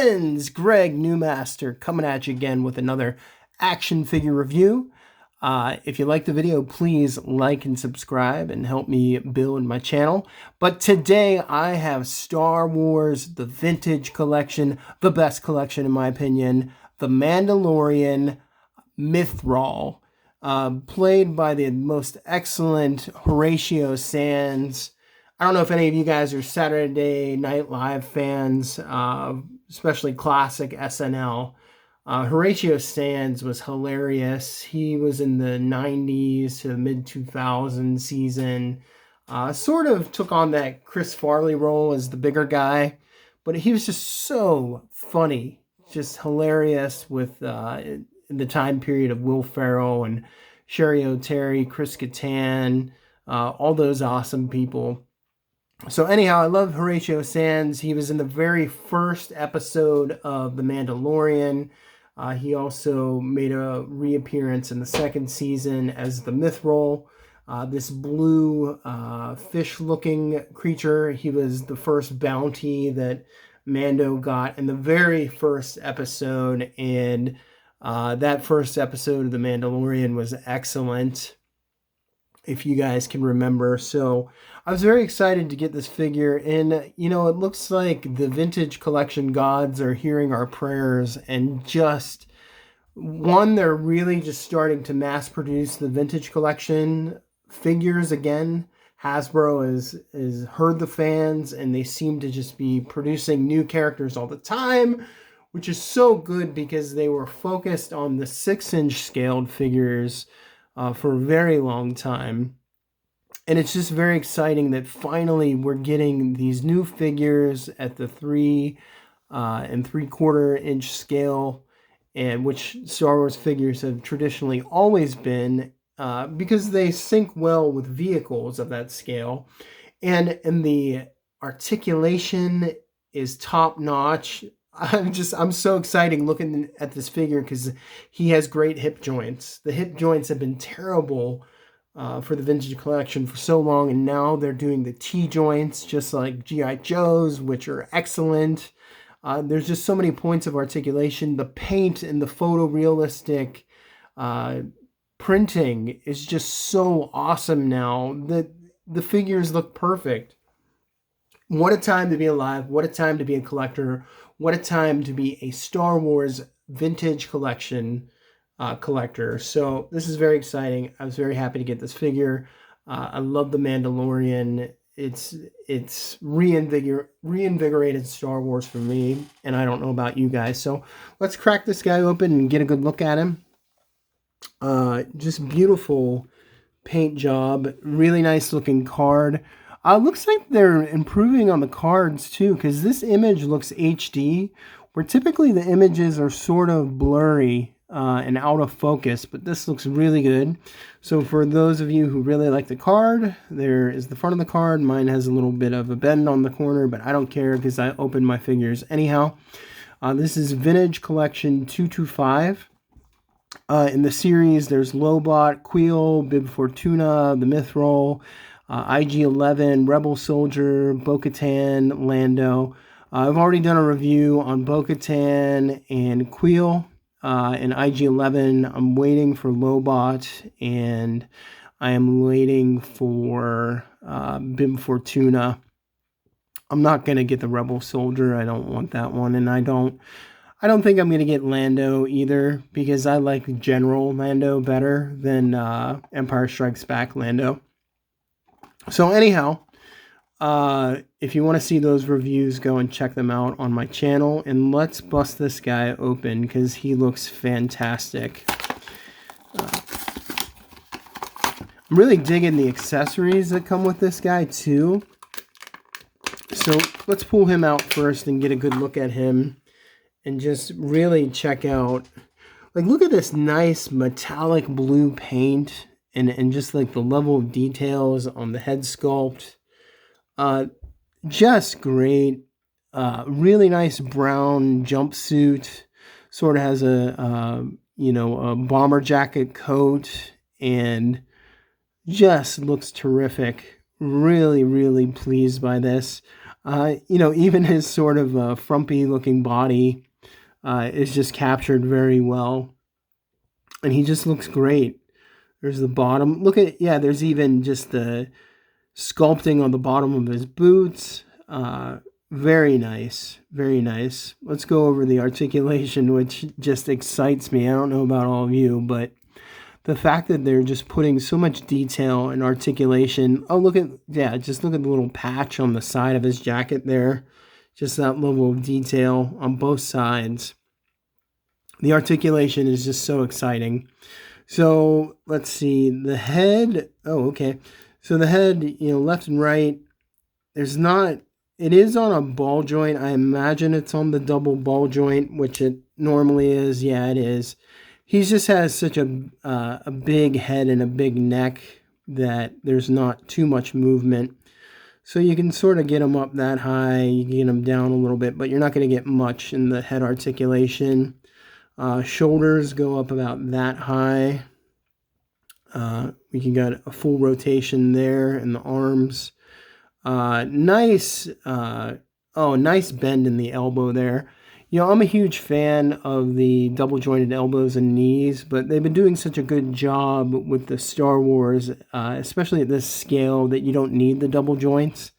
friends, Greg Newmaster coming at you again with another action figure review. If you like the video, please like and subscribe and help me build my channel. But today I have Star Wars, the Vintage Collection, the best collection in my opinion, The Mandalorian Mythrol, played by the most excellent Horatio Sands. I don't know if any of you guys are Saturday Night Live fans, especially classic SNL. Horatio Sands was hilarious. He was in the 90s to the mid-2000s season. Sort of took on that Chris Farley role as the bigger guy, but he was just so funny, just hilarious with in the time period of Will Ferrell and Sherry O'Terry, Chris Kattan, all those awesome people. So anyhow, I love Horatio Sands. He was in the very first episode of The Mandalorian. He also made a reappearance in the second season as the Mythrol, this blue fish-looking creature. He was the first bounty that Mando got in the very first episode, and that first episode of The Mandalorian was excellent, if you guys can remember. So I was very excited to get this figure, and you know, it looks like the vintage collection gods are hearing our prayers, and just they're really just starting to mass produce the vintage collection figures again. Hasbro has heard the fans, and they seem to just be producing new characters all the time, which is so good because they were focused on the 6-inch scaled figures for a very long time. And it's just very exciting that finally we're getting these new figures at the 3 3/4 inch scale, and which Star Wars figures have traditionally always been, because they sync well with vehicles of that scale. And the articulation is top notch. I'm so excited looking at this figure because he has great hip joints. The hip joints have been terrible for the vintage collection for so long, and now they're doing the T-joints just like G.I. Joe's, which are excellent. There's just so many points of articulation. The paint and the photorealistic printing is just so awesome now. The figures look perfect. What a time to be alive. What a time to be a collector. What a time to be a Star Wars vintage collection collector. So this is very exciting. I was very happy to get this figure. I love The Mandalorian. It's reinvigorated Star Wars for me, and I don't know about you guys. So let's crack this guy open and get a good look at him. Just beautiful paint job. Really nice looking card. Looks like they're improving on the cards too, because this image looks HD, where typically the images are sort of blurry and out of focus, but this looks really good. So for those of you who really like the card, there is the front of the card. Mine has a little bit of a bend on the corner, but I don't care because I open my figures anyhow. This is Vintage Collection 225. In the series, there's Lobot, Queel, Bib Fortuna, the Mythrol, IG-11, Rebel Soldier, Bo-Katan, Lando. I've already done a review on Bo-Katan and Queel. And IG-11, I'm waiting for Lobot, and I am waiting for Bib Fortuna. I'm not going to get the Rebel Soldier. I don't want that one, and I don't think I'm going to get Lando either, because I like General Lando better than Empire Strikes Back Lando. So anyhow, if you want to see those reviews, go and check them out on my channel, and let's bust this guy open because he looks fantastic. I'm really digging the accessories that come with this guy too. So let's pull him out first and get a good look at him and just really check out, like, look at this nice metallic blue paint and just like the level of details on the head sculpt. Just great. Really nice brown jumpsuit. Sort of has a bomber jacket coat, and just looks terrific. Really, really pleased by this. You know, even his sort of frumpy looking body is just captured very well. And he just looks great. There's the bottom. Look at, yeah, there's even just the sculpting on the bottom of his boots. Very nice. Very nice. Let's go over the articulation, which just excites me. I don't know about all of you, but the fact that they're just putting so much detail and articulation. Oh, look at, yeah, just look at the little patch on the side of his jacket there. Just that level of detail on both sides. The articulation is just so exciting. So let's see, the head. Oh, okay. So the head, you know, left and right, there's not, it is on a ball joint. I imagine it's on the double ball joint, which it normally is. Yeah, it is. He just has such a big head and a big neck that there's not too much movement. So you can sort of get him up that high, you can get him down a little bit, but you're not going to get much in the head articulation. Shoulders go up about that high. We can get a full rotation there in the arms. Nice bend in the elbow there. You know, I'm a huge fan of the double jointed elbows and knees, but they've been doing such a good job with the Star Wars, especially at this scale, that you don't need the double joints.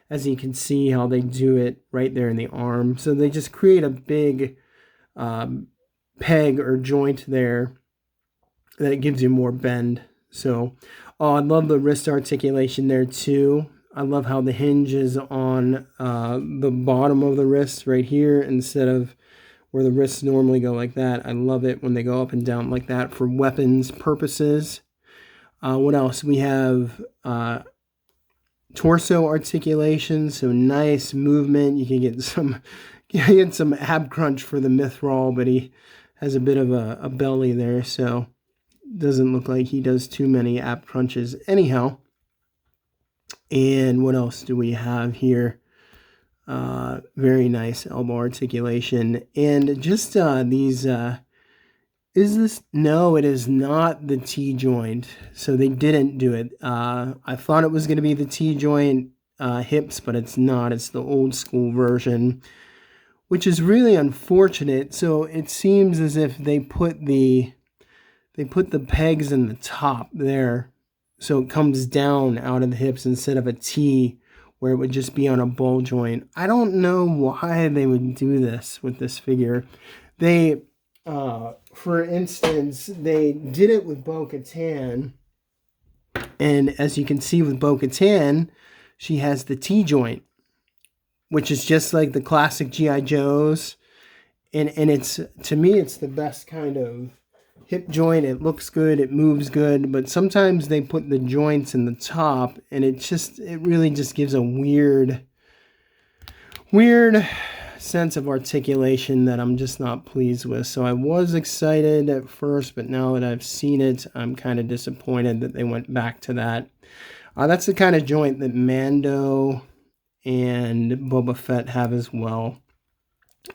As you can see how they do it right there in the arm. So they just create a big peg or joint there that gives you more bend. So, oh, I love the wrist articulation there too. I love how the hinge is on the bottom of the wrist right here instead of where the wrists normally go like that. I love it when they go up and down like that for weapons purposes. What else? We have torso articulation, so nice movement. You can get some ab crunch for the Mythrol, but he has a bit of a belly there, so doesn't look like he does too many ab crunches anyhow. And what else do we have here? Very nice elbow articulation. And just these, is this? No, it is not the T-joint. So they didn't do it. I thought it was going to be the T-joint hips, but it's not. It's the old school version, which is really unfortunate. So it seems as if they put the pegs in the top there, so it comes down out of the hips instead of a T where it would just be on a ball joint. I don't know why they would do this with this figure. They, for instance, they did it with Bo-Katan, and as you can see with Bo-Katan, she has the T joint, which is just like the classic G.I. Joes, and it's, to me, it's the best kind of hip joint. It looks good, it moves good, but sometimes they put the joints in the top and it really just gives a weird sense of articulation that I'm just not pleased with. So I was excited at first, but now that I've seen it, I'm kind of disappointed that they went back to that. That's the kind of joint that Mando and Boba Fett have as well.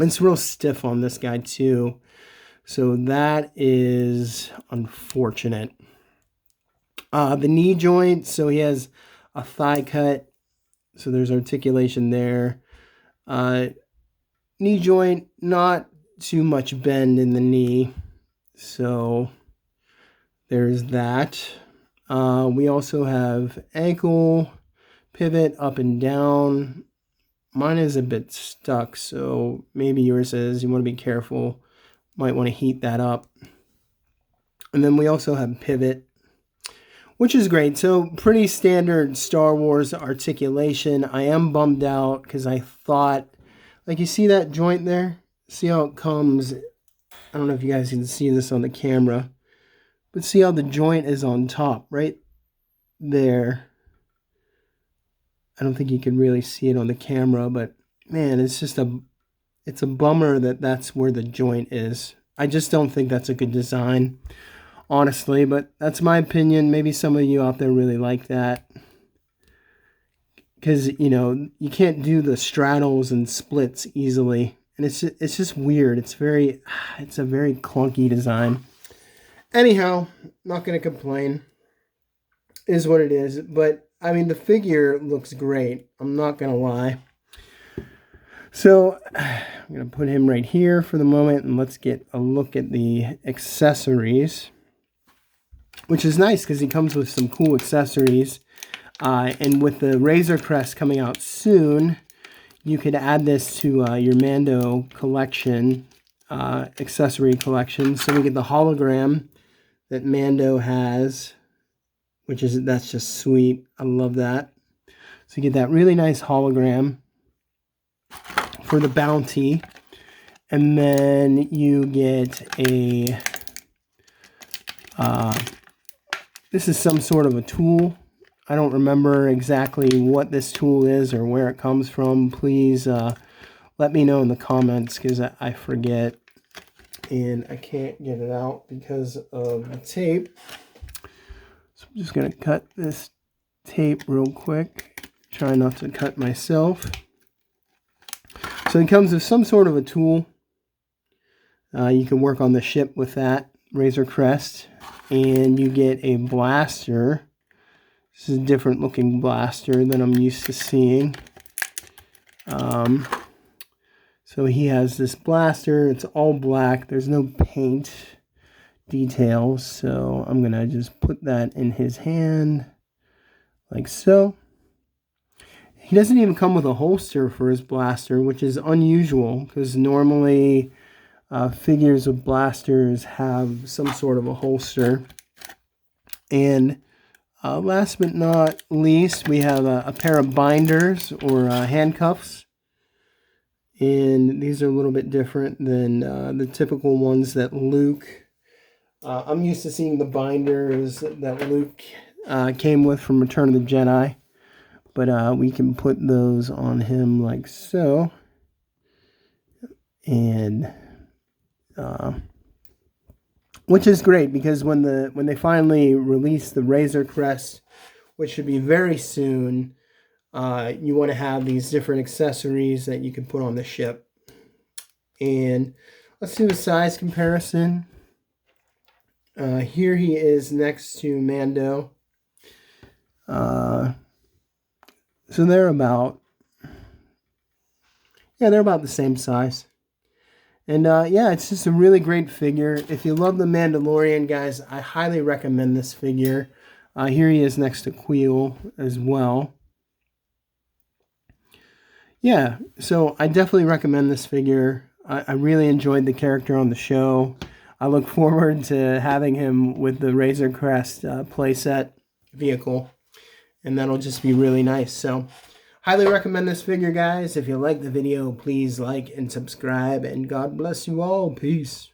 It's real stiff on this guy too. So that is unfortunate. The knee joint, so he has a thigh cut, so there's articulation there. Knee joint, not too much bend in the knee, so there's that. We also have ankle pivot up and down. Mine is a bit stuck, so maybe yours is. You want to be careful. Might want to heat that up. And then we also have pivot, which is great. So pretty standard Star Wars articulation. I am bummed out because I thought, like, you see that joint there? See how it comes? I don't know if you guys can see this on the camera, but see how the joint is on top, right there. I don't think you can really see it on the camera, but man, it's a bummer that that's where the joint is. I just don't think that's a good design, honestly, but that's my opinion. Maybe some of you out there really like that, because, you know, you can't do the straddles and splits easily, and it's just weird. It's a very clunky design. Anyhow, not going to complain. It is what it is, but I mean, the figure looks great. I'm not going to lie. So I'm going to put him right here for the moment, and let's get a look at the accessories, which is nice because he comes with some cool accessories. And with the Razor Crest coming out soon, you could add this to your Mando collection, accessory collection. So we get the hologram that Mando has, that's just sweet. I love that. So you get that really nice hologram for the bounty, and then you get a this is some sort of a tool. I don't remember exactly what this tool is or where it comes from. Please let me know in the comments, because I forget and I can't get it out because of the tape. So I'm just going to cut this tape real quick. Try not to cut myself. So it comes with some sort of a tool. You can work on the ship with that Razor Crest, and you get a blaster. This is a different looking blaster than I'm used to seeing. So he has this blaster. It's all black. There's no paint details. So I'm going to just put that in his hand like so. He doesn't even come with a holster for his blaster, which is unusual because normally figures with blasters have some sort of a holster. And last but not least, we have a pair of binders or handcuffs. And these are a little bit different than the typical ones that Luke... I'm used to seeing the binders that Luke came with from Return of the Jedi. But we can put those on him like so. And... which is great, because when they finally release the Razor Crest, which should be very soon, you want to have these different accessories that you can put on the ship. And let's do a size comparison. Here he is next to Mando. So they're about the same size. And yeah, it's just a really great figure. If you love The Mandalorian, guys, I highly recommend this figure. Here he is next to Queel as well. Yeah, so I definitely recommend this figure. I really enjoyed the character on the show. I look forward to having him with the Razor Crest playset vehicle. And that'll just be really nice. So... highly recommend this figure, guys. If you like the video, please like and subscribe. And God bless you all. Peace.